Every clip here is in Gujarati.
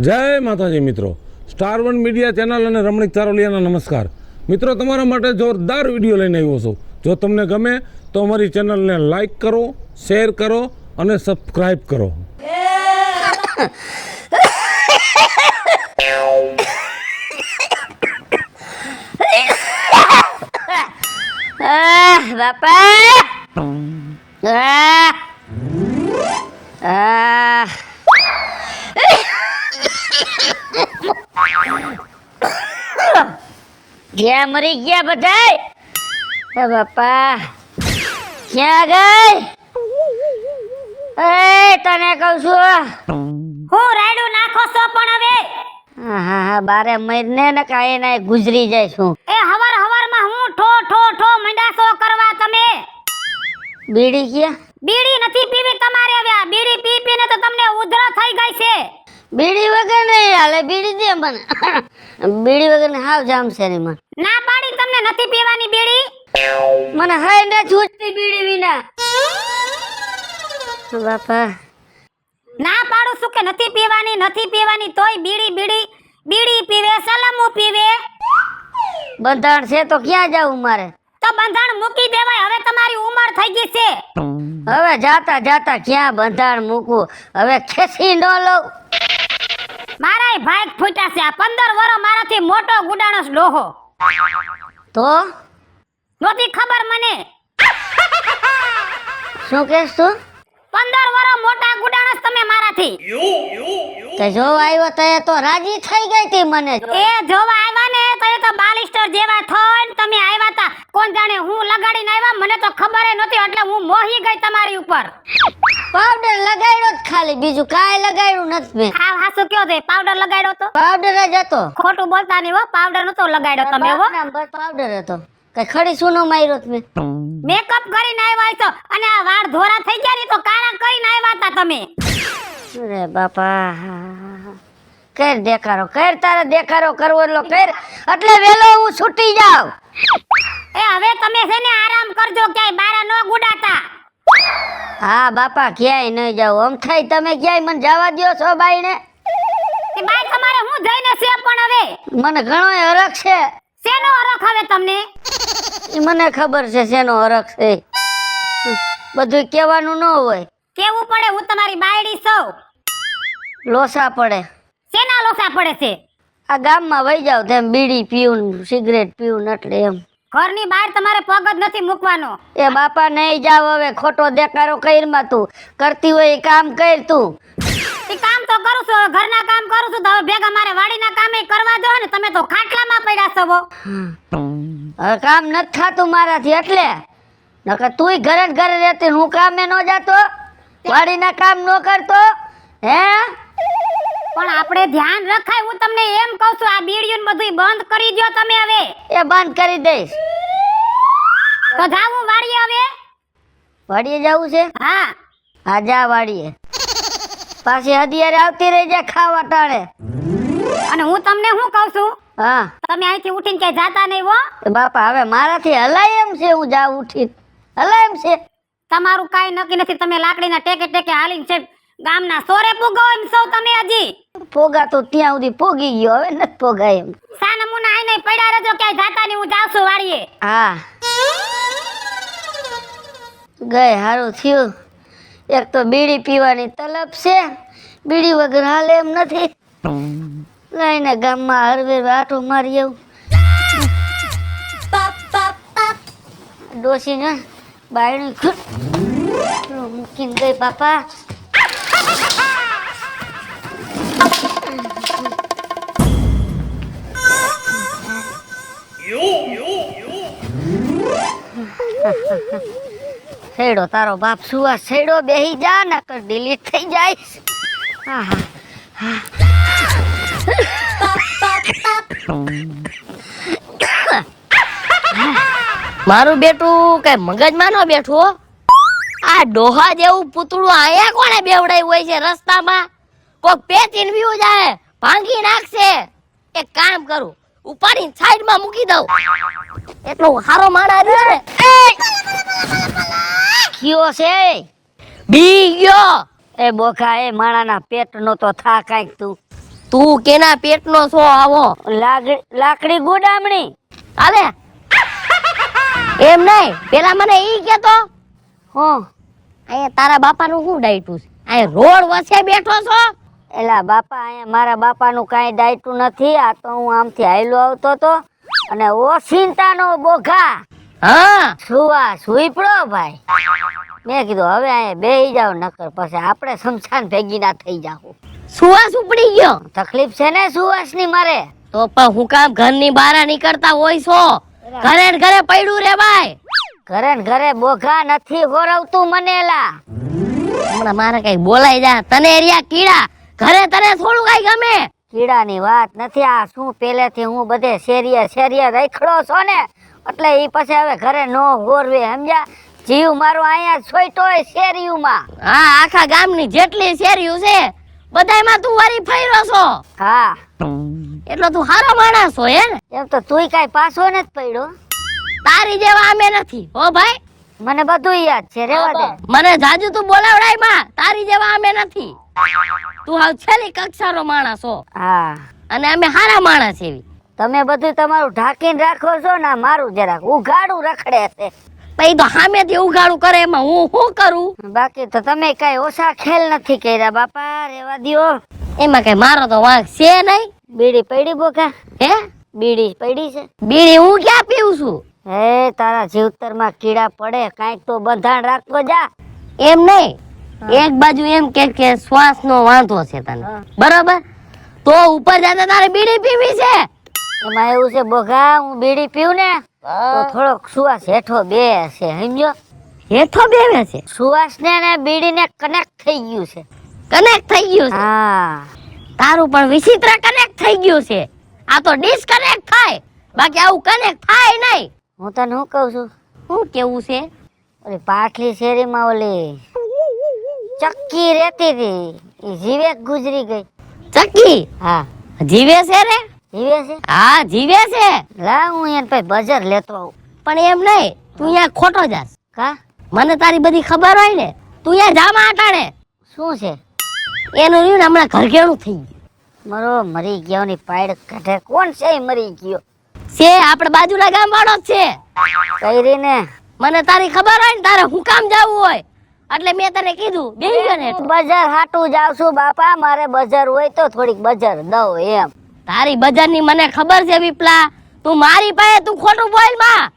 જય માતાજી મિત્રો, સ્ટાર વન મીડિયા ચેનલ અને રમણીક ચારોલિયાના નમસ્કાર. મિત્રો, તમારા માટે જોરદાર વિડીયો લઈને આવ્યો છું. જો તમને ગમે તો અમારી ચેનલને લાઈક કરો, શેર કરો અને સબસ્ક્રાઈબ કરો. ક્યાં મરી ગયા બધાય? હે બાપા, ક્યાં ગઈ? એ તને કહું છું, હું રાયડું નાખો છો પણ હવે હા બારે મરને ને કાંઈ ના ગુજરી જાય છું. એ હવાર હવારમાં હું ઠો ઠો ઠો મંડાસો કરવા તમે. બીડી ક્યાં? બીડી નથી પીવી તમારે હવે. આ બીડી પી પીને તો તમને ઉધરા થઈ ગઈ છે. બીડી વગર નહીં હાલે. બીડી દે મને. બીડી વગર ને હાવ જામ છે ની મને. ના પાડી તમને નથી પીવાની બીડી. મને હાય ન છૂટતી બીડી વિના. બાપા ના પાડું છું કે નથી પીવાની તોય બીડી પીવે, સલામુ પીવે. બંધાણ છે તો ક્યાં જાવું મારે? તો બંધાણ મૂકી દેવાય. હવે તમારી ઉંમર થઈ ગઈ છે. હવે જાતા જાતા ક્યાં બંધાણ મૂકું? હવે ખેસી ન લઉં. મારાય ભાઈ ફૂટ્યા છે. આ 15 વર્ષ મારાથી મોટો ગુડાણો ડોહો. તો નોતી ખબર મને. શું કહેશ તું? 15 વર્ષ મોટા ગુડાણસ તમે મારાથી. તે જોવા આવ્યો તે તો રાજી થઈ ગઈ તી મને. એ જોવા આવ્યા ને તો બાલિસ્ટર જેવા થઈને તમે આવ્યા તા. કોણ જાણે હું લગાડીને આવ્યા, મને તો ખબર નહોતી એટલે હું મોહી ગઈ તમારી ઉપર. પાવડર લગાડ્યો જ ખાલી, બીજું કાંઈ લગાડ્યું નથી મેં. હા હાસુ કયો છે? પાવડર લગાડ્યો તો? પાવડર જ હતો. ખોટું બોલતા નહીં હો. પાવડર નતો લગાડ્યો તમે હો. પાવડર હતો. કઈ ખડી સુનો માર્યો તમે. મેકઅપ કરીને આવ્યા છો અને આ વાળ ધોરા થઈ ગયા ને તો કાળા કરીને આવ્યા હતા તમે. અરે બાપા, કર દેખાડો, કર. તારે દેખાડો કરવો એટલો કર, એટલે વેલો હું છૂટી જાઉં. એ હવે તમે છે ને આરામ કરજો, ક્યાંય બારા ન ગુડાતા. હા બાપા, ક્યાંય નહીં જાવ. આમ થાય તમે ક્યાંય મને જવા દો છો બાઈને? એ બાઈ તમારે હું જઈને છે પણ હવે મને ઘણો હરખ છે. શેનો હરખ હવે તમને? મને ખબર છે શેનો હરખ છે. બધું કહેવાનું ન હોય. કેવું પડે? હું તમારી બાયડી છું. લોસા પડે. શેના લોસા પડે છે? આ ગામમાં વહી જાવ તેમ બીડી પીવું, સિગરેટ પીવું એટલે એમ. ઘરની બહાર તમારે પગ જ નથી મૂકવાનો. એ બાપા નહીં જાવ હવે. ખોટો દેખાડો કઈરમાં તું કરતી હોય એ કામ કર તું. એ કામ તો કરું છું, ઘરના કામ કરું છું તો હવે ભેગા મારે વાડીના કામે કરવા દો ને. તમે તો ખાટલામાં પડ્યા છો. હવે કામ નથી થાતું મારાથી એટલે. નકર તુંય ઘરે જ ઘરે રહેતી, હું કામે ન જાતો, વાડીના કામ ન કરતો હે? પણ આપણે ધ્યાન રખાય. હું તમને એમ કહું છું, આ બીડીયું બધું બંધ કરી દો તમે હવે. એ બંધ કરી દઈશ તો જાવું વાડીએ હવે. વાડીએ જાવું છે? હા હા, જા વાડીએ. પાછી હદિયારે આવતી રહી જાય ખાવા ટાણે. અને હું તમને શું કહું છું, હા તમે અહીંથી ઉઠીને ક્યાંય જાતા નહીં હો. બાપા હવે મારાથી હલાય એમ છે? હું જાઉં ઉઠીને હલાય એમ છે? તમારું કાંઈ નક્કી નથી. તમે લાકડીના ટેકે ટેકે હાલીને છે ગામના સોરે પૂગો એમ છો તમે. હજી પોગા તો ત્યાં સુધી પોગી ગયો, હવે નથી પોગાય એમ. સા નમૂના આઈને પડ્યા રહેજો, ક્યાંય જાતા નહીં. હું જાઉં છું વાડીએ. હા ગઈ, હારું થયું. એક તો બીડી પીવાની તલબ છે, બીડી વગર હાલે એમ નથી. લઈને ગામમાં હરવે આટો મારી આવું. ડોસીને બાયણી મૂકીને ગઈ બાપા. છેડો તારો બાપ સુવા છેડો બેહી જા, નકર ડિલીટ થઈ જાય. હા હા હા. મારું બેટું કઈ મગજમાં ન બેઠું. આ ડોહા જેવું પૂતળું આયા કોણે બેવડાયું હોય છે રસ્તામાં? કોક પેચીને વ્યુ જાય, ભાંગી નાખશે. એક કામ કરું, ઉપાડીને સાઈડમાં મૂકી દઉં. એટલો હારો માણા રહ્યો ને. કયો છે? બી ગયો. એ બોખા, એ માણાના પેટનો તો થા કાંઈક તું. તું કેના પેટનો છો આવો લાકડી ગુડામણી. હાલે એમ નહીં પેલા મને ઈ કેતો હું અહીંયા તારા બાપાનું શું ડાયટું છે અહીંયા રોડ વચ્ચે બેઠો છો એલા બાપા, અહીંયા મારા બાપાનું કાંઈ ડાયટું નથી. આ તો હું આમથી હાયલો આવતો તો અને ઓસિંતાનો બોઘા હા સુઈ પડો ભાઈ. મેં કીધું હવે અહીંયા બેહી જાવ, નકર પછી આપણે શમશાન ભેગી ના થઈ જાવ. સુવાસ ઉપડી ગયો તકલીફ છે ને સુવાસની મારે. તો પણ હું કામ ઘરની બહાર નીકળતા હોય છો? ઘરે ને ઘરે પડ્યું રે ભાઈ. ઘરે ને ઘરે બોઘા નથી હોરવતું મને એલા. હમણાં મારે કઈ બોલાઈ જા તને એરિયા કીડા ઘરે તને થોડું કઈ ગમે. કીડાની વાત નથી. આ શું પહેલેથી હું બધે શેરીએ રખડો છો ને એટલે ઈ પછી હવે ઘરે નો હોરવે, સમજ્યા? જીવ મારો અહીંયા છોઈતો હોય શેરીઓમાં. હા આખા ગામની જેટલી શેરીઓ છે બધાયમાં તું વારી ફર્યો છો. હા એટલો તું હારો માણસ છો હે ને? એમ તો તુંય કાંઈ પાછો નથી પડ્યો. તારી જેવા અમે નથી હો ભાઈ. મને બધું યાદ છે, રેવા દે. મને જાજુ તું બોલાવડાય માં, તારી જેવા અમે નથી. તું હાવ છેલ્લી કક્ષાનો માણસ છો હા, અને અમે હારા માણસ એવી. તમે બધું તમારું ઢાંકીને રાખો છો ને, મારું જરાક ઉઘાડું રખડે છે. પછી તો સામેથી ઉઘાડું કરે એમાં હું શું કરું? બાકી તો તમે કઈ ઓછા ખેલ નથી કર્યા બાપા, રેવા દ્યો. એમાં કઈ મારો તો વાંક છે નહીં. બીડી પડી બોકા? હે બીડી પડી છે? બીડી હું ક્યાં પીવું છું? હે તારા જીવતરમાં કીડા પડે, કાંઈક તો બંધાણ રાખતો જા. એમ નહીં, એક બાજુ એમ કે શ્વાસનો વાંધો છે તને, બરાબર? તો ઉપર જતા તારે બીડી પીવી છે. એમાં એવું છે બોઘા, હું બીડી પીવું ને તો થોડોક સુવાસ હેઠો બે છે, સમજો? હેઠો બેવે છે? સુવાસ ને બીડી ને કનેક્ટ થઈ ગયું છે. કનેક્ટ થઈ ગયું છે? હા, તારું પણ વિચિત્ર કનેક્ટ થઈ ગયું છે. આ તો ડિસ્કનેક્ટ થાય, બાકી આવું કનેક્ટ થાય નહીં. હું તને શું કહું છું, શું કેવું છે? ઓલી પાટલી શેરીમાં ઓલી ચક્કી રહેતી હતી, ઈ જીવે ગુજરી ગઈ. ચક્કી? હા, જીવે છે રે? જીવે છે? હા જીવે છે. લા હું એને પછી બજાર લેતો આવું. પણ એમ નહીં, તું અહીંયા ખોટો જાસ. કા? મને તારી બધી ખબર હોય ને, તું અહીંયા જામાં આટાણે. શું છે? એનું રહ્યું ને હમણાં ઘરઘેણું થઈ ગયું. મરો મરી ગયોની પાડ કાઢે. કોણ છે ઈ મરી ગયો? છે આપણે બાજુના ગામ વાળો જ છે. કઈ ને મને તારી ખબર હોય ને તારે હું કામ જવું હોય એટલે મેં તને કીધું બેહી ગયો ને. બજાર હાટું જાવ છું બાપા, મારે બજાર હોય તો થોડીક બજાર દઉં એમ. તારી બજારની મને ખબર છે વિપલા, તું મારી પાસે તું ખોટું બોલ માં.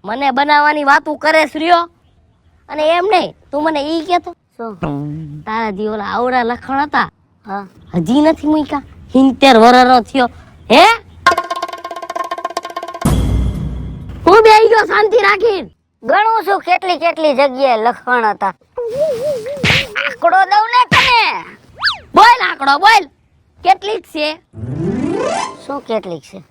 મને બનાવવાની વાતું કરે રહ્યો અને એમ નહીં, તું મને ઈ કહેતો શું? તારા જી ઓલા આવડા લખણ હતા હા, હજી નથી મૂક્યા, 70 વર્ષનો થયો હે? હું બેહી ગયો શાંતિ રાખીને. ગણું છું કેટલી કેટલી જગ્યાએ લખણ હતા. આંકડો દઉં ને તને? બોલ આંકડો બોલ, કેટલીક છે? શું કેટલીક છે?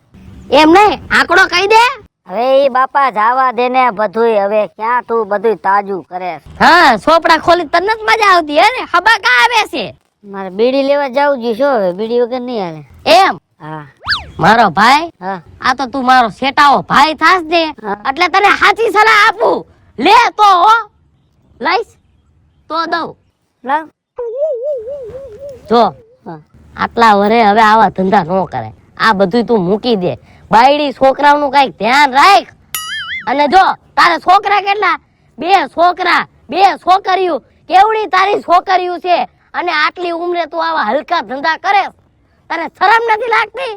એમ નહીં, આંકડો કહી દે. હવે ઈ બાપા જાવા દે ને બધુંય. હવે ક્યાં તું બધુંય તાજું કરે? હા સોપડા ખોલી તને જ મજા આવતી હે ને? હબા કા આવે છે? મારે બીડી લેવા જાવું જોઈએ. શું હવે બીડી વગર નહીં હાલે? એમ હા મારો ભાઈ, હા, આ તો તું મારો શેટાઓ ભાઈ થાસ દે હા. એટલે તને સાચી સલાહ આપું. લે તો હો, લઈશ તો દઉં. લાવ. જો હા. આટલા વરે હવે આવા ધંધા ન કરે. આ બધું તું મૂકી દે. બાયડી છોકરાઓનું કઈક ધ્યાન રાખ. અને જો તારે છોકરા કેટલા? 2 છોકરા, 2 છોકરીઓ. કેવડી તારી છોકરીઓ છે અને આટલી ઉંમરે તું આવા હલકા ધંધા કરે? તને શરમ નથી લાગતી?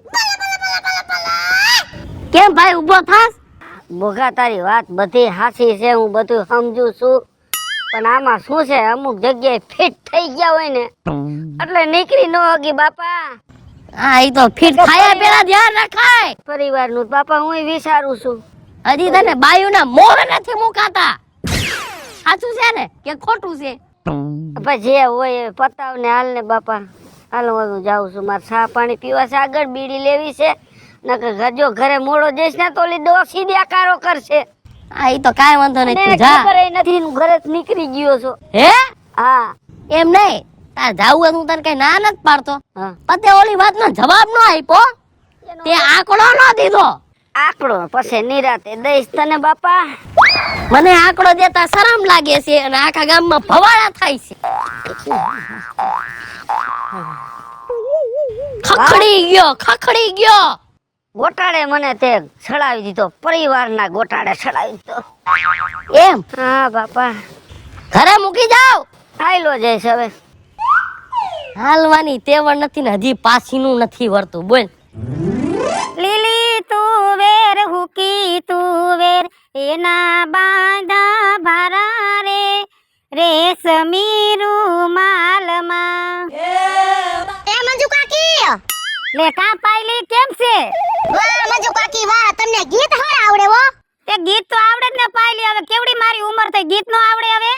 કેમ ભાઈ ઊભો થાસ? બોઘા તારી વાત બધી હાચી છે, હું બધું સમજુ છું. પણ આમાં શું છે, અમુક જગ્યાએ ફિટ થઈ ગયા હોય ને એટલે નીકળી ન હગી બાપા. હા ઈ તો ફિટ થાય પેલા ધ્યાન રખાય. પરિવારનું બાપા હું વિચારું છું. હજી તને બાયુના મોહ નથી મુકાતા. સાચું છે ને કે ખોટું છે? પછી જે હોય એ પતાવ ને હાલ ને બાપા. હાલો હું જાઉં છું, મારે ચા પાણી પીવા છે, આગળ બીડી લેવી છે. નકર જો ઘરે મોડો જઈશ ને તો ઓલી ડોસી દેકારો કરશે. હા ઈ તો કાંઈ વાંધો નહીં, મને તું જા. ખબર ય નથી ને ઘરે જ નીકળી ગયો છો. હે હા એમ નહીં, તાર જાવું હોય હું તને કઈ ના નથી પાડતો. હા. પતે ઓલી વાતનો જવાબ ન આપ્યો, તે આંકડો ન દીધો. આંકડો પછી નિરાતે દઈશ તને બાપા. મને આંકડો દેતા શરમ લાગે છે અને આખા ગામમાં ભવાડા થાય છે. ખખડી ગયો ગોટાળે મને તે સડાવી દીધો, પરિવારના ગોટાળે સડાવી દીધો. એમ હા બાપા, ઘરે મૂકી જાવ. આયલો જઈશ હવે. હાલવાની તેવડ નથી ને હજી પાછીનું નથી વળતું. બોલ. લીલી તુવેર હુકી તુવેર એના બાંધા ભારા રે રેશમી રૂમાલમાં. એ મંજુ કાકી, લે કા પાયલી કેમ છે? વાહ મંજુ કાકી વાહ, તમને ગીત હારા આવડે હો. તે ગીત તો આવડે જ ને પાયલી, હવે કેવડી મારી ઉંમર થઈ ગીત નો આવડે હવે?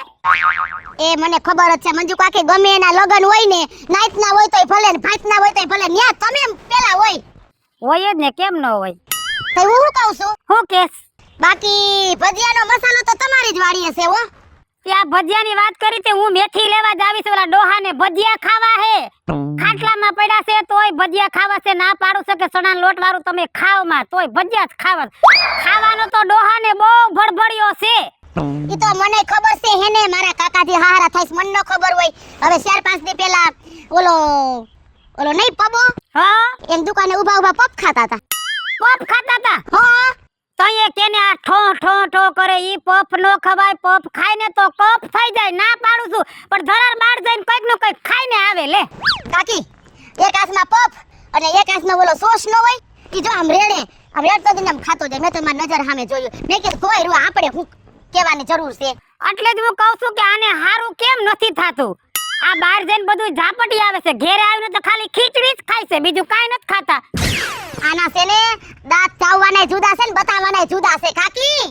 એ મને ખબર જ છે મંજુ કાકી, ગમે એના લગન હોય ને, નાઈટ ના હોય તોય ભલે ને ભાત ના હોય તોય ભલે, ન્યા તમે પેલા હોય. હોય જ ને, કેમ ન હોય? તો હું શું કહું છું, હું કેસ? બાકી ભજીયાનો મસાલો તો તમારી જ વાડીએ છે હો. ત્યાં ભજીયાની વાત કરી તે હું મેથી લેવા જાવીશ, ઓલા ડોહાને ભજીયા ખાવા હે. ખાટલામાં પડ્યા છે તોય ભજીયા ખાવા છે, ના પાડું છે કે સણાનો લોટ વાળું તમે ખાવ માં તોય ભજીયા જ ખાવા. ખાવાનો તો ડોહાને બહુ ભડભડિયો છે. ઈ તો મને ખબર છે હેને, મારા કાકાજી હારા થાય મને ન ખબર હોય. હવે 4-5 દી પહેલા ઓલો નહીં પબો, હા એક દુકાને ઊભા ઊભા પપ ખાતા હતા. પફ ખાતા હતા. હા તો એ કેને આ ઠો ઠો ઠો કરે, ઈ પફ નો ખવાય, પફ ખાઈને તો કફ થઈ જાય, ના પાડું છું, પણ ધરાર બાર જઈને કઈક નું કઈક ખાઈને આવે. લે કાકી, એક હાથમાં પપ અને એક હાથમાં ઓલો સોસ નો હોય, ઈ જો આમ રેડે, આમ રેડતો દિન આમ ખાતો જાય. મેં તો મારી નજર સામે જોયું. મેં કીધું કોઈ રૂ આપણે હું કહેવાની જરૂર છે. એટલે જ હું કહું છું કે આને હારું કેમ નથી થાતું. આ બહાર જઈને બધું ઝાપટી આવે છે, ઘેરે આવીને તો ખાલી ખીચડી જ ખાય છે, બીજું કાઈ નથી ખાતા. આના છે ને દાંત ચાવવાના જુદા છે ને બતાવવાના જુદા છે કાકી.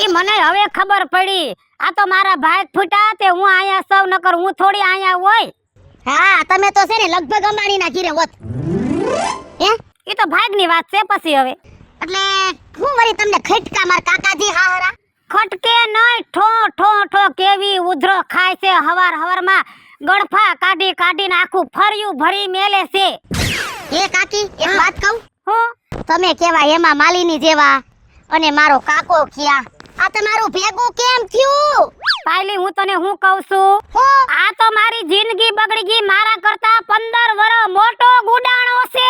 ઈ મને હવે ખબર પડી. આ તો મારા ભાઈ ફૂટા તે હું આયા સૌ નકર હું થોડી આયા હોય. હા તમે તો છે ને લગભગ અંબાણીના ઘીરે હોત. હે ઈ તો ભાગની વાત છે પછી હવે. એટલે હું વળી તમને ખટકા માર કાકાજી હારા. ખટકે નહીં, ઠો ઠો ઠો કેવી ઉધરો ખાય છે હવાર હવારમાં. ગળફા કાઢી કાઢીને આખું ફર્યું ભરી મેલે છે. એ કાકી એક વાત કહું, હું તમે કેવા હેમા માલિની જેવા અને મારો કાકો ક્યાં, આ તમારું ભેગું કેમ થયું? પાયલી હું તને હું કહું છું, હું આ તો મારી જિંદગી બગડી ગઈ, મારા કરતા 15 વર્ષ મોટો ગુડાણો છે.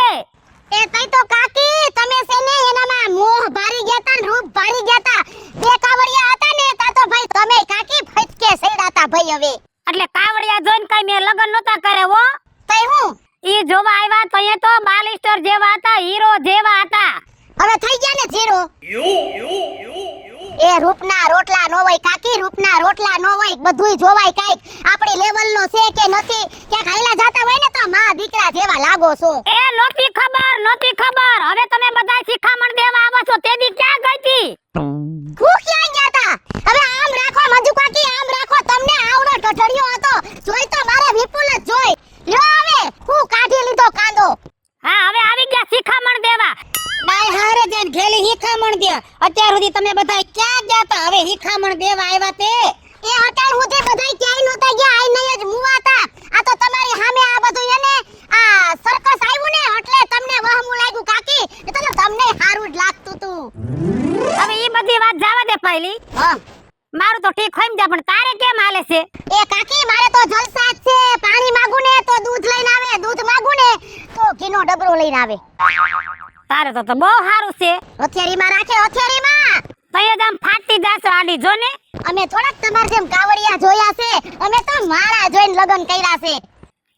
એ તઈ તો કાકી તમે છે ને એનામાં મોહ ભારી ગયા તા ને રૂપ ભારી ગયા તા. બે કાવડિયા હતા ને તા તો ભાઈ તમે કાકી ફટકે સેડાતા ભાઈ. હવે એટલે કાવડિયા જોઈને કઈ મેં લગન નહોતા કરે હો. તઈ હું ઈ જોવા આવ્યા તો એ તો બાલિસ્ટર જેવા હતા, હીરો જેવા હતા. હવે થઈ ગયા ને જીરો. એ રૂપના રોટલા નો હોય કાકી, રૂપના રોટલા નો હોય, બધુંય જોવાય. કાઈક આપણી લેવલ નો છે કે નથી, ક્યાંક હાઈલા જાતા હોય ને તો માં દીકરા જેવા લાગો છો. એ નહોતી ખબર. હવે તમે બધા શિખામણ દેવા આવો છો, તેદી ક્યાં ગઈ તી? હું ક્યાં ગયા તા? હવે આમ રાખો મંજુ કાકી, આમ રાખો. તમને આવડો ઢઢડિયો હતો, જોઈ તો મારે વિપુલ જ જોઈ. લ્યો હવે હું કાઢી લીધો કાંદો. હા હવે આવી ગયા શિખામણ દેવા. ડાય હારે જઈને ઘેલી હિખામણ દે. અત્યાર સુધી તમે બધા ક્યાં ગયા તા? હવે હિખામણ દેવા આવ્યા તે. એ અત્યાર સુધી બધા ક્યાંય નહોતા ગયા, આઈ નહીં જ મુવાતા. આ તો તમારી સામે આ બધું એને આ સર્કસ આવ્યું ને એટલે તમને વહમું લાગ્યું કાકી. એ તો તમને સારું જ લાગતું તું. હવે ઈ બધી વાત જાવા દે પાયલી. હા મારું તો ઠીક હોય જા, પણ તારે કેમ હાલે છે? એ કાકી મારે તો જલસા જ છે. પાણી માંગુ ને તો દૂધ લઈને આવે, દૂધ માંગુ ને તો ઘીનો ડબરો લઈને આવે. તારે તો બહુ સારું છે. હથિયારીમાં રાખે, હથિયારીમાં. તય જ આમ ફાટી જાશો આડી જો ને. અમે થોડાક તમાર જેમ કાવડિયા જોયા છે, અમે તો માળા જોઈને લગન કર્યા છે.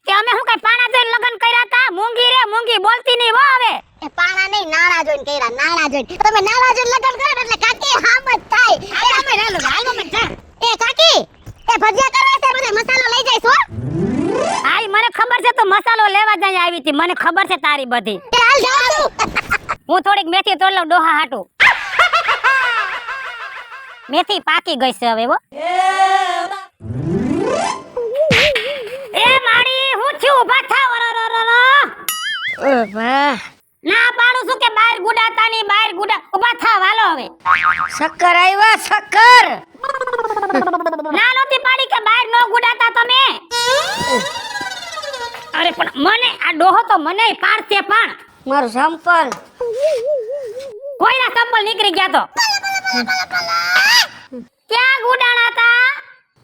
કે અમે હું કઈ પાણા જોઈને લગન કર્યા તા? મૂંગી રે મૂંગી, બોલતી નહીં હો હવે. એ પાણા નહીં, નાળા જોઈને કર્યા, નાળા જોઈને. તમે નાળા જોઈને લગન કરો એટલે કાકી હામ જ થાય. એ અમે રાલો હાલો મત જા. એ કાકી એ ભજીયા કરવા છે, બધે મસાલો લઈ જઈશ હો. આઈ મને ખબર છે તું મસાલો લેવા જાય આવી હતી, મને ખબર છે તારી બધી. એ હાલ જાઉં છું. હું થોડીક મેથી તોડ લઉં ડોહા હાટું. મેથી પાકી ગઈ છે હવે હો. એ માડી હું છું, ઊભા થાવ. ના પાડું છું કે બહાર ગુડાતા ની, બહાર ગુડા. ઊભા થાવ હાલો હવે. શક્કર આવ્યા શક્કર. ના નહોતી પાડી કે બહાર નો ગુડાતા તમે. અરે પણ મને આ ડોહો તો મને પાડશે, પણ મારું સંપલ કોઈના સંપલ નીકળી ગયા તો. ક્યાં ગુડાણા હતા?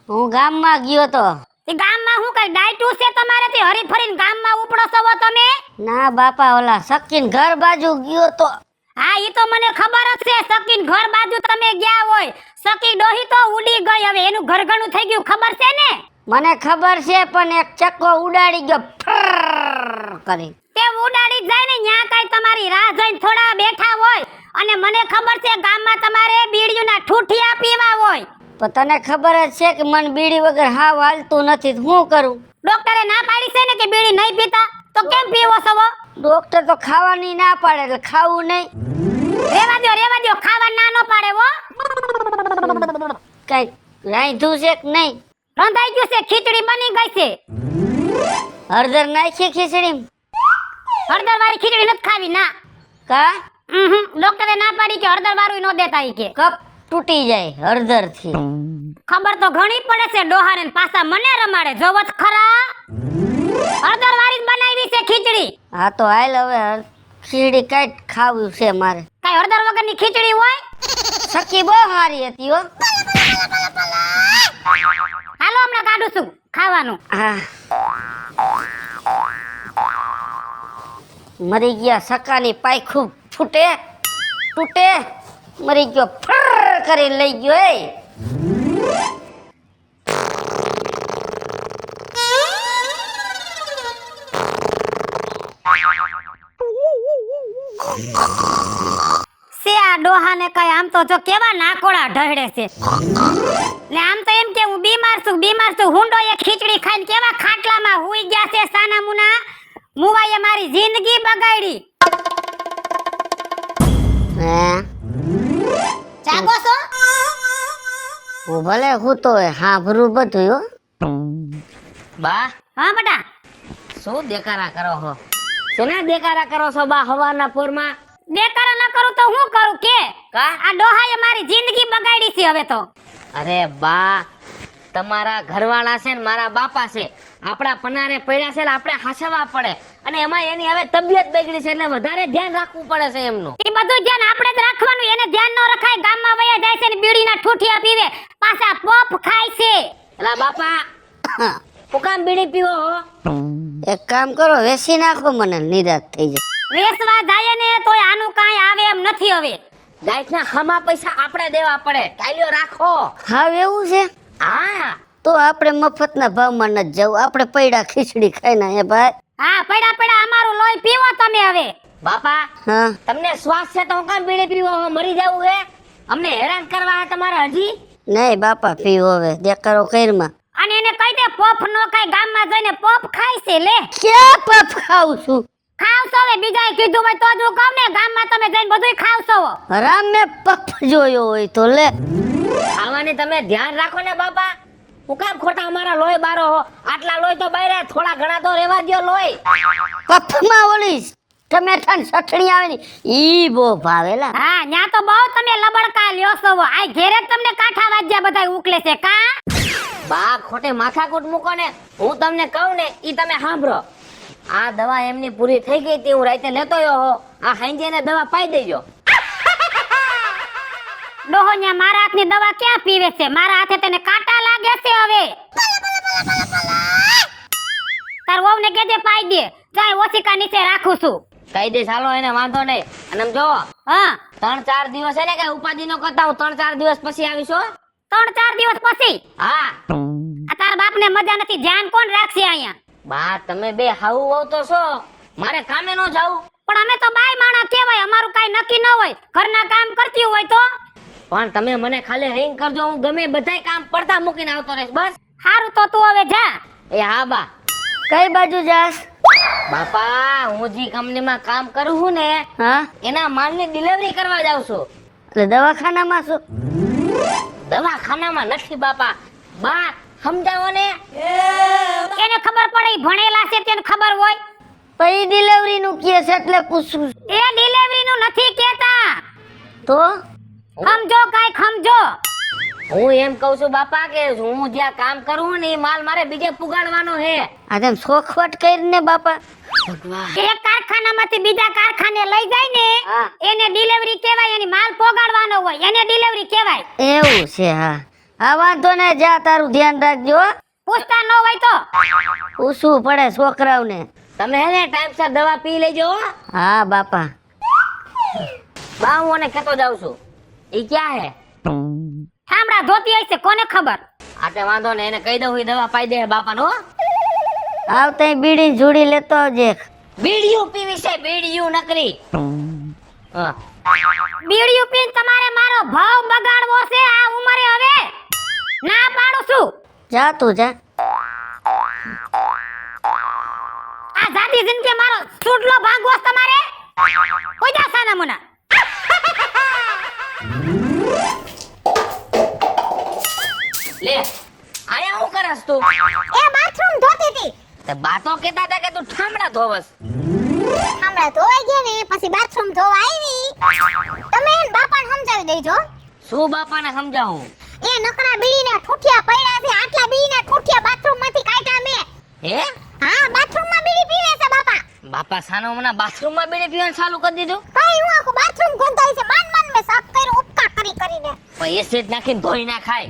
હું ગામમાં ગયો તો. તે ગામમાં હું કઈ ડાયટું છે તમારે તે હરી ફરીને ગામમાં ઉપડો છો તમે? ના બાપા ઓલા સકીન ઘર બાજુ ગયો તો. હા ઈ તો મને ખબર જ છે સકીન ઘર બાજુ તમે ગયા હોય. સકી ડોહી તો ઉડી ગઈ હવે એનું ઘરઘણું થઈ ગયું ખબર છે ને? મને ખબર છે પણ એક ચક્કો ઉડાડી ગયો ફ્રર કરી. તે ઉડાડી જ જાય ને ન્યા કાઈ તમારી રાહ જોઈને થોડા બેઠા હોય અને મને ખબર છે ગામમાં તમારે બીડીયુંના ઠૂઠિયા પીવા હોય. પણ તને ખબર જ છે કે મને બીડી વગર હાવ હાલતું નથી તો હું કરું? ડોક્ટરે ના પાડી છે ને કે બીડી નહીં પીતા તો કેમ પીવો છો? ડોક્ટર તો ખાવાની ના પાડે એટલે ખાવું નહીં. રેવા દ્યો ખાવા ના નો પાડે હો. કઈ રાંધ્યું છે કે નહીં? રંધાઈ ગયું છે ખીચડી બની ગઈ છે. હળદર નાખી ખીચડી? હળદર વાળી ખીચડી નથી ખાવી ના. કા ડોક્ટરે ના પાડી કે હળદર વાળું નો દેતા ઈ કે. કપ તૂટી જાય હળદર થી. ખબર તો ઘણી પડે છે ડોહાને ને પાછા મને રમાડે જોવો જ ખરા. હળદર વાળી જ બનાવી છે ખીચડી. હા તો હાલ હવે ખીચડી કાંઈ ખાવું છે મારે. કાઈ હળદર વગરની ખીચડી હોય? સકી બહુ સારી હતી હો. હાલો હમણાં કાઢું છું ખાવાનું. હા મરી ગયા સકાની પાયખું ફૂટે તૂટે મરી ગયો ફર કરી લઈ ગયો. સે આ ડોહાને કઈ આમ તો જો કેવા નાકોડા ઢળે છે. ને આમ તો એમ કે હું બીમાર છું હુંડો એ ખીચડી ખાઈને કેવા ખાટલામાં હુઈ ગયા છે સાના મુના. મુવાએ મારી જિંદગી બગાડી. હે જાગો છો? હું ભલે હું તો હાંભરું બધું હો. બા હા બેટા. શું દેખાડા કરો છો? શેના દેખાડા કરો છો બા હવાના પોરમાં? બેકાર ન કરું તો હું કરું કે? કા આ ડોહાએ મારી જિંદગી બગાડી છે હવે તો. અરે બા તમારા ઘરવાળા છે ને મારા બાપા છે. આપણા પનારે પડ્યા છે એટલે આપણે હાસવા પડે અને એમાં એની હવે તબિયત બગડી છે એટલે વધારે ધ્યાન રાખવું પડે છે એમનું. એ બધું ધ્યાન આપણે જ રાખવાનું એને ધ્યાન ન રખાય. ગામમાં વયા જાય છે ને બીડીના ઠૂઠિયા પીવે પાછા પોપ ખાય છે. એલા બાપા હું કામ બીડી પીવો હો? એક કામ કરો વેસી નાખો મને નિરાશ થઈ જાય. વેસવા જાય ને તોય આનું કાંઈ આવે એમ નથી હવે. ગાયના ખામા પૈસા આપણે દેવા પડે. કાલ્યો રાખો. હા એવું છે? હા તો આપણે મફતના ભાવમાં ન જવું. આપણે પૈડા ખીચડી ખાઈને હે ભાઈ. હા પડા અમારું લોહી પીવો તમે હવે. બાપા હા તમને શ્વાસ છે તો કામ બીડી પીવો હો? મરી જાવું હે? અમને હેરાન કરવા હે તમારે હજી? નહીં બાપા પીવો હવે દેખાડો કઈરમાં. અને એને કહી દે પોપ નો ખાય. ગામમાં જઈને પોપ ખાય છે લે. ક્યાં પફ ખાઉં છું? ખાવ છો હવે બીજાએ કીધું હોય તો જ હું કહું ને. ગામમાં તમે જઈને બધુંય ખાવ છો. રામ મે પફ જોયો હોય તો લે. ખાવાની તમે ધ્યાન રાખો ને બાપા. હું કામ ખોટા અમારા લોહી બારો હો? આટલા લોહી તો બાયરા થોડા ઘણા તો રેવા દ્યો લોહી. પફમાં ઓલી ટમેટા ની ચટણી આવે ને ઈ બહુ ભાવેલા. હા ન્યા તો બહુ તમે લબડકા લ્યો છો. આ ઘેરે જ તમને કાંઠા વાજ્યા બધાય ઉકલે છે કા? બા ખોટે માથાકૂટ મૂકો ને. હું તમને કહું ને ઈ તમે સાંભળો. આ દવા એમની પૂરી થઈ ગઈ હતી. હું રાતે લેતો હો. આ હાંજે ને દવા પાઈ દેજો. ડોહો ન્યા મારા હાથની દવા ક્યાં પીવે છે? મારા હાથે તને કાંટા લાગે છે હવે. તાર વહુને કહેજે પાઈ દે. જાય ઓશિકા નીચે રાખું છું. કહી દે ચાલો એને વાંધો નહીં. અને આમ જો હા 3-4 દિવસ છે ને કઈ ઉપાધિ નો કરતા. હું 3-4 દિવસ પછી આવીશ હો. 3-4 દિવસ પછી? હા આ તારા બાપને મજા નથી. ધ્યાન કોણ રાખશે અહીંયા? બા તમે બે હાઉ હોવ તો છો. મારે કામે નો જાવું. પણ અમે તો બાય માણા કહેવાય. અમારું કાઈ નક્કી ન હોય. ઘરના કામ કરતી હોય તો. પણ તમે મને ખાલી રિંગ કરજો. હું ગમે બધાય કામ પડતા મૂકીને આવતો રહીશ બસ. હારું તો તું હવે જા. એ હા બા. કઈ બાજુ જાસ? બાપા હું જે કંપનીમાં કામ કરું છું ને હા એના માલની ડિલિવરી કરવા જાઉં છું. એટલે દવાખાનામાં છું? દવાખાનામાં નથી બાપા. બા સમજાવો ને. એને ખબર પડે ઈ ભણેલા છે તેને ખબર હોય. પઈ ડિલિવરી નું કે છે એટલે પૂછું. એ ડિલિવરી નું નથી કહેતા. તો સમજો કાઈ સમજો. હું એમ કહું છું બાપા કે હું જ્યાં કામ કરું ને એ માલ મારે બીજે પુગાડવાનો હે. આ તેમ સોખવટ કરીને બાપા. એક કારખાનામાંથી બીજા કારખાને લઈ જાય ને એને ડિલિવરી કહેવાય. એની માલ પોગાડવાનો હોય એને ડિલિવરી કહેવાય. એવું છે હા. આ વાંધો ને જા તારું ધ્યાન રાખજો. પૂછતા ન હોય તો પૂછવું પડે છોકરાઓને. તમે હે ને ટાઈમસર દવા પી લેજો હો. હા બાપા. બા હું અને કહેતો જાઉં છું. ઈ ક્યાં હે? ઠામડા ધોતી હશે કોને ખબર. આતે વાંધો ને એને કહી દઉં ઈ દવા પાઈ દે બાપાનો હો. આવતે બીડી જોડી લેતો આવજે. બીડીયું પીવી છે બીડીયું નકરી. હા. બીડીયું પીને તમારે મારો ભાવ બગાડવો છે આ ઉંમરે હવે. ના પાડું છું. જા તું જા. આ જાતિ જિંદગી મારો છૂટલો ભાગવો છે તમારે. કોઈ જા સાના મુના. લે આયા હું કરસ તું? એ બાથરૂમ ધોતી હતી. તે બાતો કહેતા હતા કે તું ઠામડા ધોવસ. હમણાં ધોવાઈ ગયા ને પછી બાથરૂમ ધોવા આવી. તમે એને બાપાને સમજાવી દેજો. શું બાપાને સમજાવું? એ નકરા બીડીના ઠૂઠિયા પડ્યા છે. આટલા બીડીના ઠૂઠિયા બાથરૂમમાંથી કાઢ્યા મેં. હે? હા, બાથરૂમમાં બીડી પીવે છે બાપા. બાપા સાનો મને બાથરૂમમાં બીડી પીવાનું ચાલુ કરી દીધું. ભાઈ હું આખું બાથરૂમ ગંધાય છે. માન મેં સાફ કર્યું ઉપકા કરીને. પણ એસિડ નાખીને ધોઈ ના ખાય.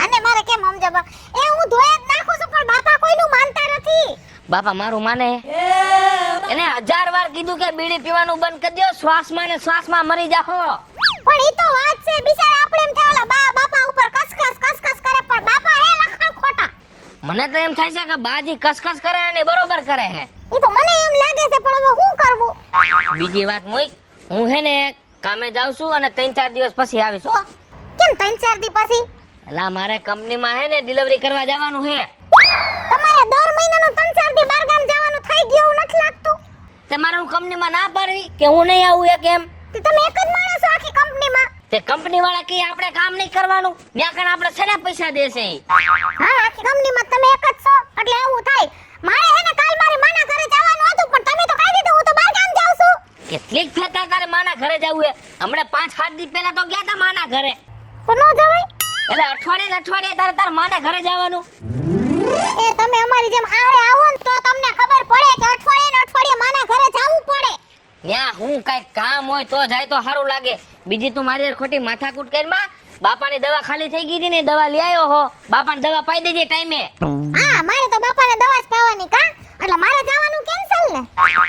આને મારે કેમ સમજાવવા? એ હું ધોઈ જ નાખું છું પણ બાપા કોઈનું માનતા નથી. બાપા મારું માને. એને 1000 વાર કીધું કે બીડી પીવાનું બંધ કરી દો, શ્વાસમાં ને શ્વાસમાં મરી જાહો. પણ ઈ તો વાત છે બિચારા આપણે એમ થાય ઓલા બાપા ઉપર કસકસ કરે પણ બાપા હે લખણ ખોટા. મને તો એમ થાય છે કે બાજી કસકસ કરે અને બરોબર કરે હે. ઈ તો મને એમ લાગે છે પણ હવે શું કરવું? બીજી વાત મોઈ, હું હે ને કામે જાઉં છું અને 3-4 દિવસ પછી આવીશ હો. કેમ 3-4 દી પછી? એલા મારે કંપનીમાં હે ને ડિલિવરી કરવા જવાનું હે. તમારે દર મહિનાનું 3-4 દી બહાર ગામ જવાનું થઈ ગયું એવું નથી લાગતું? તે મારે હું કંપનીમાં ના પાડવી કે હું નહીં આવું એક એમ? તે તમે એક જ માણસ છો આખી કંપનીમાં? તે કંપની વાળા કે આપણે કામ નહીં કરવાનું, ત્યાં કણ આપણે છેલ્લા પૈસા દેશે. હા, આખી કંપનીમાં તમે એક જ છો એટલે એવું થાય. મારે હે ને કાલ મારી માના ઘરે જવાનું હતું પણ તમે તો કહી દીધું હું તો બહાર ગામ જાઉં છું. કેટલીક ફેતા તારે માના ઘરે જવું હે? હમણાં 5-7 દી પહેલા તો ગયા તા માના ઘરે. તો ન જવાય? એટલે અઠવાડિયે તારે તાર માના ઘરે જવાનું. એ તમે અમારી જેમ આરે આવો ને તો તમને ખબર પડે કે અઠવાડિયે માના ઘરે જાવું પડે. ત્યાં હું કઈ કામ હોય તો જાય તો સારું લાગે. બીજી તું મારી ખોટી માથાકૂટ કરી માં. બાપાની દવા ખાલી થઈ ગઈ હતી ને દવા લઈ આવ્યો હો. બાપાને દવા પાઈ દેજે ટાઈમે. હા, મારે તો બાપાને દવા જ પાવાની કા એટલે મારે જવાનું કેન્સલ ને.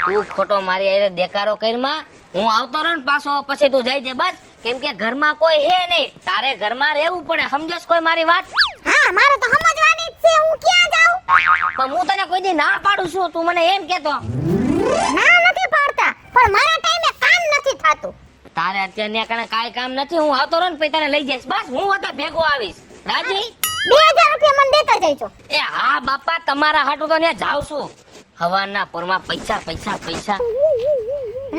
તું ખોટો મારી આરે દેકારો કરી માં. હું આવતો રહું ને પાછો પછી તું જાય છે બસ. કેમ કે ઘરમાં કોઈ હે નહીં, તારે ઘરમાં રહેવું પડે. સમજસ કોઈ મારી વાત? હા, મારે તો સમજવાની જ છે. હું ક્યાં જાઉં? પણ હું તને કોઈ દી ના પાડું છું, તું મને એમ કેતો. ના નથી પાડતા પણ મારા ટાઈમે કામ નથી થાતું. તારે અત્યારે ત્યાં કણે કાઈ કામ નથી. હું આવતો રહું ને પછી તને લઈ જઈશ બસ. હું હતો ભેગો આવીશ. રાજી? 2000 રૂપિયા મને દેતા જઈજો. એ હા બાપા, તમારા હાટુ તો ત્યાં જાઉં છું. હવારના પોરમાં પૈસા.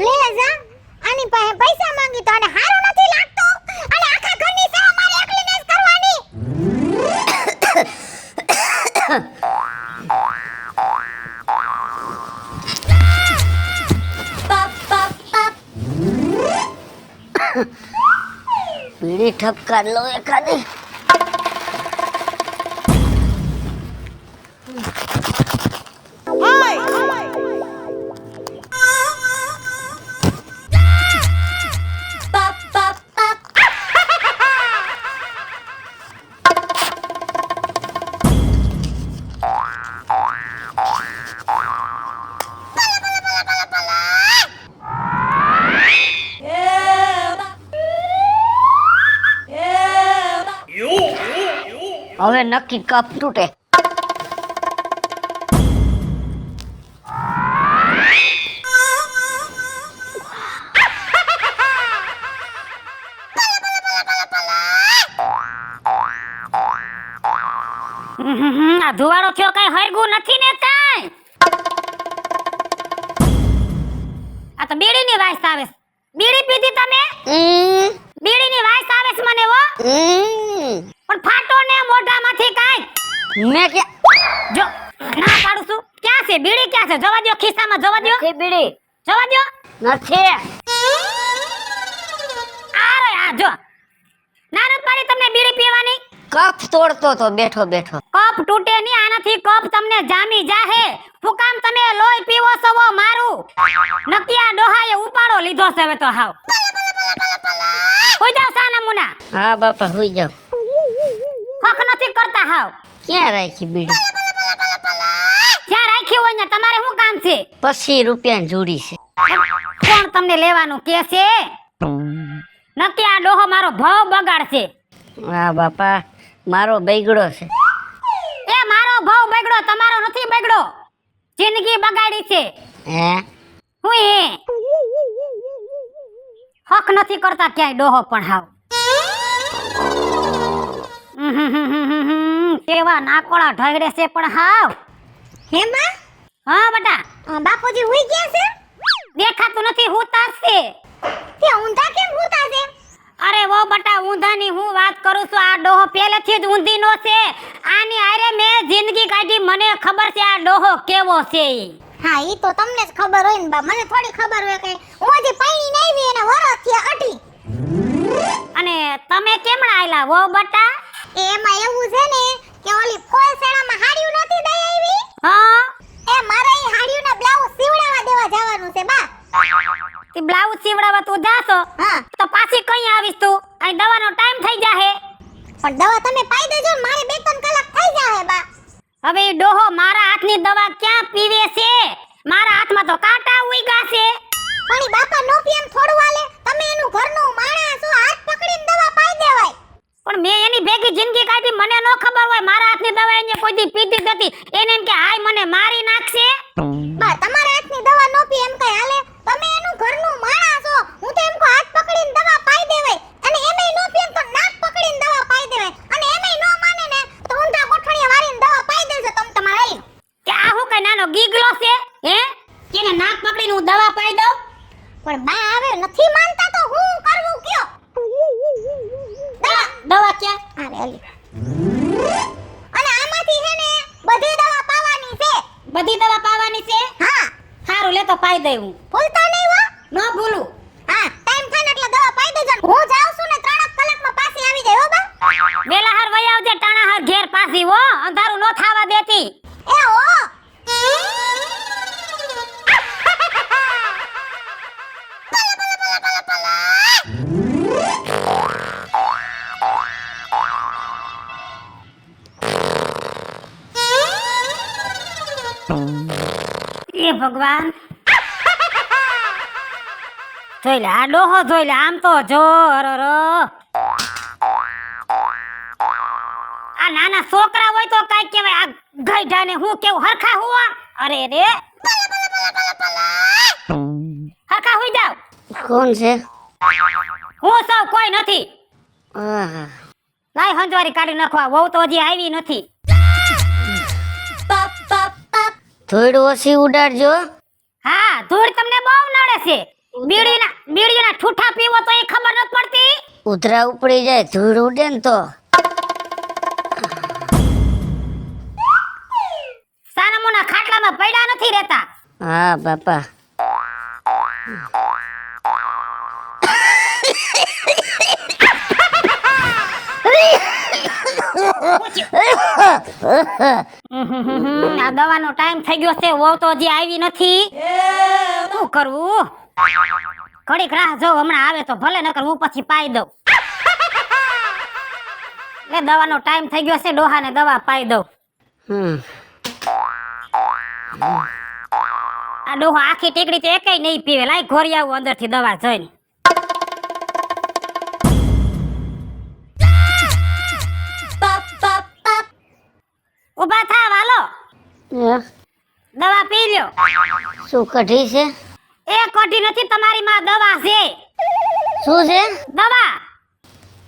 લે જા, આની પાસે પૈસા માંગી તો આને હારું નથી લાગતું અને આખા ઘરની સેવા મારે એકલીને જ કરવાની. બીડી ઠપકાર લો એકાદી. હવે નક્કી કપ તૂટે. આ ધુવાડો થયો કઈ હરગું નથી ને કાઈ. આ તો બીડીની વાસ આવે છે. બીડી પીધી તમે? બીડીની વાસ આવે છે મને હો. પણ ફાટો ને મોઢામાંથી કાઈ. મેં કે જો ના પાડું છું. ક્યાં છે બીડી? ક્યાં છે? જવા દો, ખિસ્સામાં જવા દો. કે બીડી જવા દો. નથી. આરે આ જો નાનત પાડી તમને બીડી પીવાની. કપ તોડતો તો બેઠો. કપ તૂટે ની. આનાથી કપ તમને જામી જાહે. ફુકામ તમે લોહી પીવો છો વો મારું. નકિયા ડોહાએ ઉપાડો લીધો છે હવે તો હાવ. હોઈ જાવ સાના મુના. હા બાપા હોઈ જાવ. હક નથી કરતા હાવ. ક્યાં રાખી બીડી? જ્યાં રાખ્યું હોય ને તમારે શું કામ છે? 25 રૂપિયાની જોડી છે. કોણ તમને લેવાનું કે છે? નક્કી આ ડોહો મારો ભાવ બગાડશે. હા બાપા, મારો બૈગડો છે. એ મારો ભાવ બગડો, તમારો નથી બગડો. જિંદગી બગાડી છે. હે? હું હક નથી કરતા ક્યાંય ડોહો પણ હાવ. કેવા નાકોળા ઢગડે છે પણ હાવ. હે માં? હા બટા, બાપુજી હુઈ ગયા છે? દેખાતું નથી હુતા છે. તે ઊંધા કેમ હુતા છે? અરે વો બટા, ઊંધાની હું વાત કરું છું. આ ડોહો પહેલેથી જ ઊંધીનો છે. આની હારે મેં જિંદગી કાઢી, મને ખબર છે આ ડોહો કેવો છે ઈ. હા, ઈ તો તમને જ ખબર હોય ને બા, મને થોડી ખબર હોય કે હું હજી પૈણી નહીં આવી અને વરસ થયા 18. અને તમે કેમણા આયલા વો બટા? એમાં એવું છે ને કે ઓલી ફોલસેણામાં હાડિયું નથી દઈ આવી, હા, એ મારે ઈ હાડિયુંના બ્લાઉઝ સીવડાવવા દેવા જવાનું છે બા. તે બ્લાઉઝ સીવડાવવા તું જાશો હા, તો પાછી કઈ આવીશ તું? અહીં દવાનો ટાઈમ થઈ જાહે. પણ દવા તમે પાઈ દેજો ને, મારે 2-3 કલાક થઈ જાહે બા. હવે ઈ ડોહો મારા હાથની દવા ક્યાં પીવે છે? મારા હાથમાં તો કાંટા ઉઈગા છે. પણ ઈ બાપા નો પીએમ થોડું હાલે, તમે એનું ઘરનું માણસ છો, હાથ પકડીને દવા પાઈ દેવાય. પણ મેં એની ભેગી જિંદગી કાઢી, મને ન ખબર હોય મારા હાથની દવા એને કોઈ દી પીધી જ નથી. એને એમ કે હાય મને મારી નાખશે. બા તમારા હાથની દવા નો પી એમ કઈ હાલે? તમે એનું ઘરનું માણસ છો, હું તો એમ કો હાથ પકડીને દવા પાઈ દેવાય, અને એમેય નો પી એમ તો નાક પકડીને દવા પાઈ દેવાય, અને એમેય નો માને ને તો ઊંધા ગોઠણીએ વારીને દવા પાઈ દેજો તમે તમારા હાલી. કે આ હું કઈ નાનો ગીગલો છે હે? કેને નાક પકડીને હું દવા પાઈ દઉં? પણ બા હવે નથી માનતા તો હું કરવું કયો? દવા ક્યાં? અરે હાલી. અને આમાંથી છે ને બધી દવા પાવાની છે. બધી દવા પાવાની છે? હા, સારું લે તો પાઈ દઈ હું. ભૂલતા નહીં હો. ન ભૂલું. હા, ટાઈમ થાય ને એટલે દવા પાઈ દેજો. હું જાઉં છું ને 3 કલાકમાં પાછી આવી જાય હો બા. વેલા હાર વઈ આવજે, ટાણા હાર ઘેર પાછી હો. અંધારું ન થાવા દેતી. એ હો. એ ભગવાન, જોઈ લે આ ડોહો, જોઈ લે આમ તો જો. અરર, આ નાના છોકરા હોય તો કઈ કહેવાય, આ ગઈઢાને હું કેવું હરખા હુવા? અરે રે, હરખા હુઈ જાવ. કોણ છે? હું સૌ કોઈ નથી. આહા. લાય હંજવારી કાઢી નાખવા, વહુ તો હજી આવી નથી. થોડું ઓછી ઉડાડજો. હા, ધૂળ તમને બહુ નડે છે. બીડીના ઠૂઠા પીવો તો એ ખબર નથી પડતી. ઉધરા ઉપડી જાય, ધૂળ ઉડે ને તો. સાનામોના ખાટલામાં પડ્યા નથી રહેતા. હા બાપા. આ દવાનો ટાઈમ થઈ ગયો છે, વહુ તો હજી આવી નથી. શું કરવું? ઘડીક રાહ જો, હમણાં આવે તો ભલે, નકર હું પછી પાઈ દઉં. લે દવાનો ટાઈમ થઈ ગયો છે, ડોહાને દવા પાઈ દઉં. આ ડોહો આખી ટીકડી તો એકેય નહીં પીવે. લાય ઘોરી આવું અંદરથી દવા જોઈને. ઉભા થાવ, હાલો દવા પી લ્યો. શું કઢી છે? એ કઢી નથી, તમારી માં દવા છે. શું છે? દવા.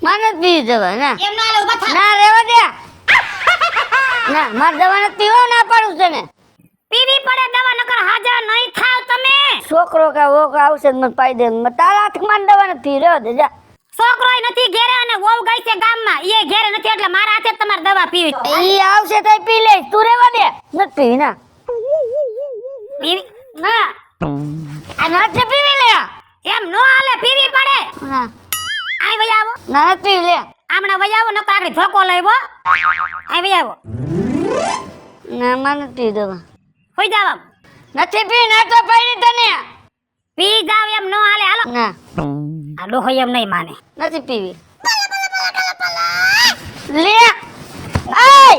મારે નથી પીવી દવા. ના એમ ના હાલે, ઉભા થાવ. ના, રહેવા દે. ના, મારે દવા નથી પીવો, ના પાડું છે ને. પીવી પડે દવા, નકર હાજર નહીં થાવ તમે. છોકરો કા વોક આવશે ને મને પાઈ દે. તારા હાથમાં દવા નથી પીવી, રહેવા દે જા. છોકરોય નથી ઘેરે અને વહુ ગઈ છે ગામમાં. એ ઘેરે નથી એટલે મારા હાથે જ તમારે દવા પીવી. ઈ આવશે તો પી લઈશ, તું રહેવા દે. નથી પીવી. ના પીવી ના, આ નથી પીવી લે. એમ નો હાલે, પીવી પડે. ના આય વઈ આવો. ના, નથી પીવી લે. આમણા વઈ આવો, નકર આગળ ધોકો લઈવો. આય વઈ આવો. ના, મારે નથી પીવી દવા. હોઈ જાવ આમ. નથી પીવી. ના તો પાડી તને. પી જાવ, એમ નો હાલે. હાલો. ના, આ ડોહો એમ નહીં માને. નથી પીવી. લે આય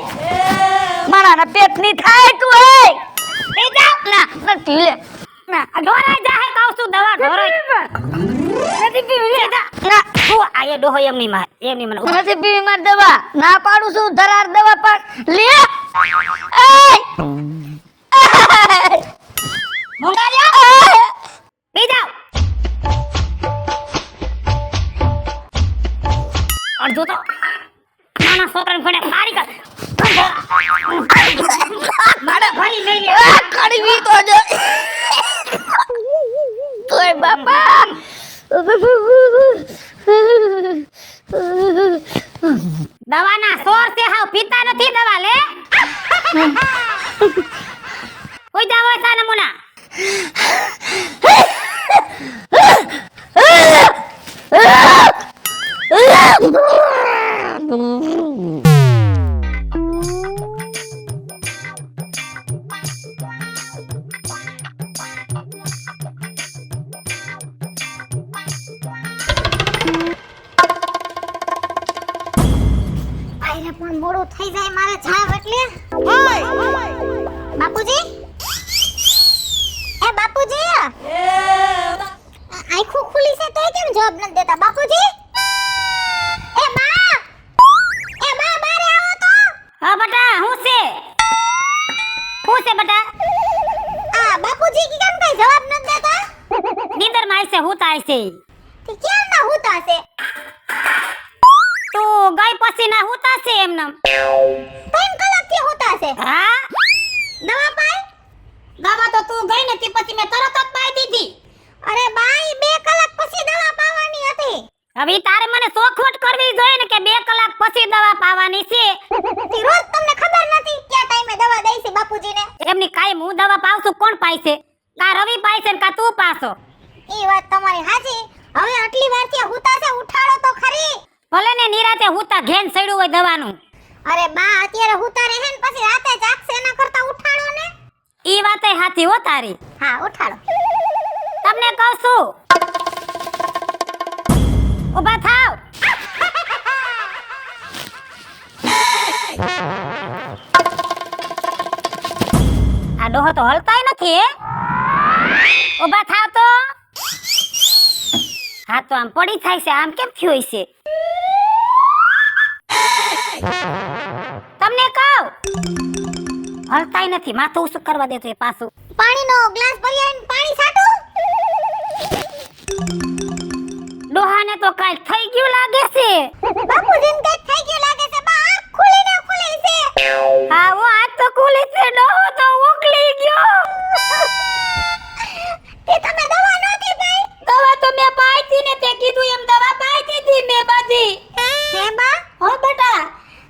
પેટની થાય તું હે પી જાવ ના નથી લે ના ઢોરાઈ જાહે કહું છું દવા ઢોરાઈ નથી પીવી ના હું આયે ડોહો એમની માં એમની મને નથી પીવી માર દવા ના પાડું છું ધરાર દવા પાડ લે એ મોંઘારિયા પી જાવ અડધો તો નાના છોકરાને ઘોડે મારી કર મારે ભરી લઈ લે કડવી તો જો તોય બાપા દવાના સોર છે હાવ પીતા નથી દવા લે કોઈ દવા હોય સા નમૂના આઈને પણ મોડું થઈ જાય મારે જાવ એટલે બાપુજી એ બાપુજી આંખો ખુલી છે તોય કેમ જવાબ નથી દેતા બાપુજી એ બા બારે આવો તો હા બેટા હું છે બેટા આ બાપુજી કી કેમ કઈ જવાબ નથી દેતા નીંદર માં છે હું તાય છે તે કેમ ના હોતા છે તું ગઈ પછી ના હુતા છે એમનમ 3 કલાક થી હોતા છે હા દવા પાઈ દવા તો તું ગઈ ને તે પછી મેં તરત જ પાઈ દીધી અરે બાઈ 2 કલાક પછી દવા પાવાની હતી હવે તારે મને ચોખવટ કરવી જોઈએ ને કે 2 કલાક પછી દવા પાવાની છે તે રોજ તમને ખબર નથી ક્યાં ટાઈમે દવા દઈ છે બાપુજીને એમની કાયમ હું દવા પાઉં છું કોણ પાય છે કા રવિ પાય છે ને કા તું પાસો ઈ વાત તમારી હાચી હવે આટલી વાર થી હુતા છે ઉઠાડો તો ખરી ભલે ને નિરાતે હુતા ઘેન સડ્યું હોય દવાનું અરે બા અત્યારે હુતા રહે ને પછી રાતે જાગશે એના કરતા ઉઠાડો ને ઈ વાતે હાથી હો તારી હા ઉઠાડો તમને કહું છું ઊભા થાવ આ ડોહો તો હલતાય નથી હે ઊભા થાવ તો હા તો આમ પડી થાય છે આમ કેમ થયું છે તમને કહું હલતાય નથી માથું ઊંચું કરવા દેતો એ પાછું પાણીનો ગ્લાસ ભરી આવીને પાણી છાટું ડોહાને તો કાઈ થઈ ગયું લાગે છે બાપુજીને કઈક થઈ ગયું લાગે છે બા આંખ ખુલીને ખુલી છે હા હું આજ તો ખુલી છે ડોહો તો ઉકલી ગયો તે તમે દવા નહોતી પાઈ દવા તો મેં પાઈ હતી ને તે કીધું એમ દવા પાઈ દીધી મેં બધી હે બા હો બેટા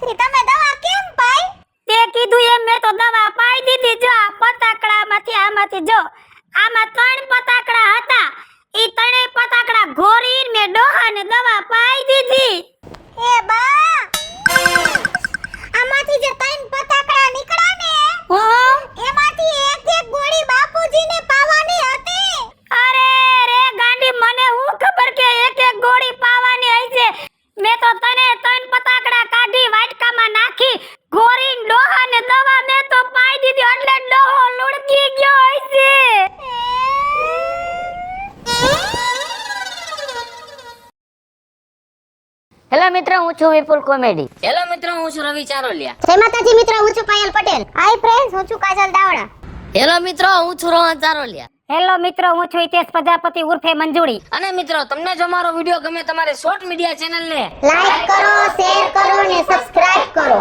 તે તમે દવા કેમ પાઈ તે કીધું એમ મેં તો દવા પાઈ દીધી જો આ પતાકડામાંથી આમાંથી જો આમાં 3 પતાકડા હતા ઈ 3 પતાકડા ઘોરીને મેં ડોહાને દવા પાઈ દીધી એ બા આમાંથી જે 3 પતાકડા નીકળ્યા ને હો એમાંથી એક ગોળી બાપુજીને પાવાની હતી અરે રે ગાંડી મને હું ખબર કે એક ગોળી પાવાની હશે મેં તો તને 3 પતાકડા કાઢી વાટકામાં નાખી ઘોરીને ડોહાને દવા મેં તો પાઈ દીધી એટલે ડોહો લુડકી ગયો હશે હેલો મિત્રો હું છું વિપુલ કોમેડી હેલો મિત્રો હું છું રવિ ચારોલિયા જય માતાજી મિત્રો હું છું પાયલ પટેલ હાય ફ્રેન્ડ્સ હું છું કાજલ દાવડા હેલો મિત્રો હું છું રોહન ચારોલિયા હેલો મિત્રો હું છું હિતેશ પ્રજાપતિ ઉર્ફે મંજુડી અને મિત્રો તમને જો મારો વિડિયો ગમે તમારે શોર્ટ મીડિયા ચેનલ ને લાઈક કરો શેર કરો ને સબસ્ક્રાઇબ કરો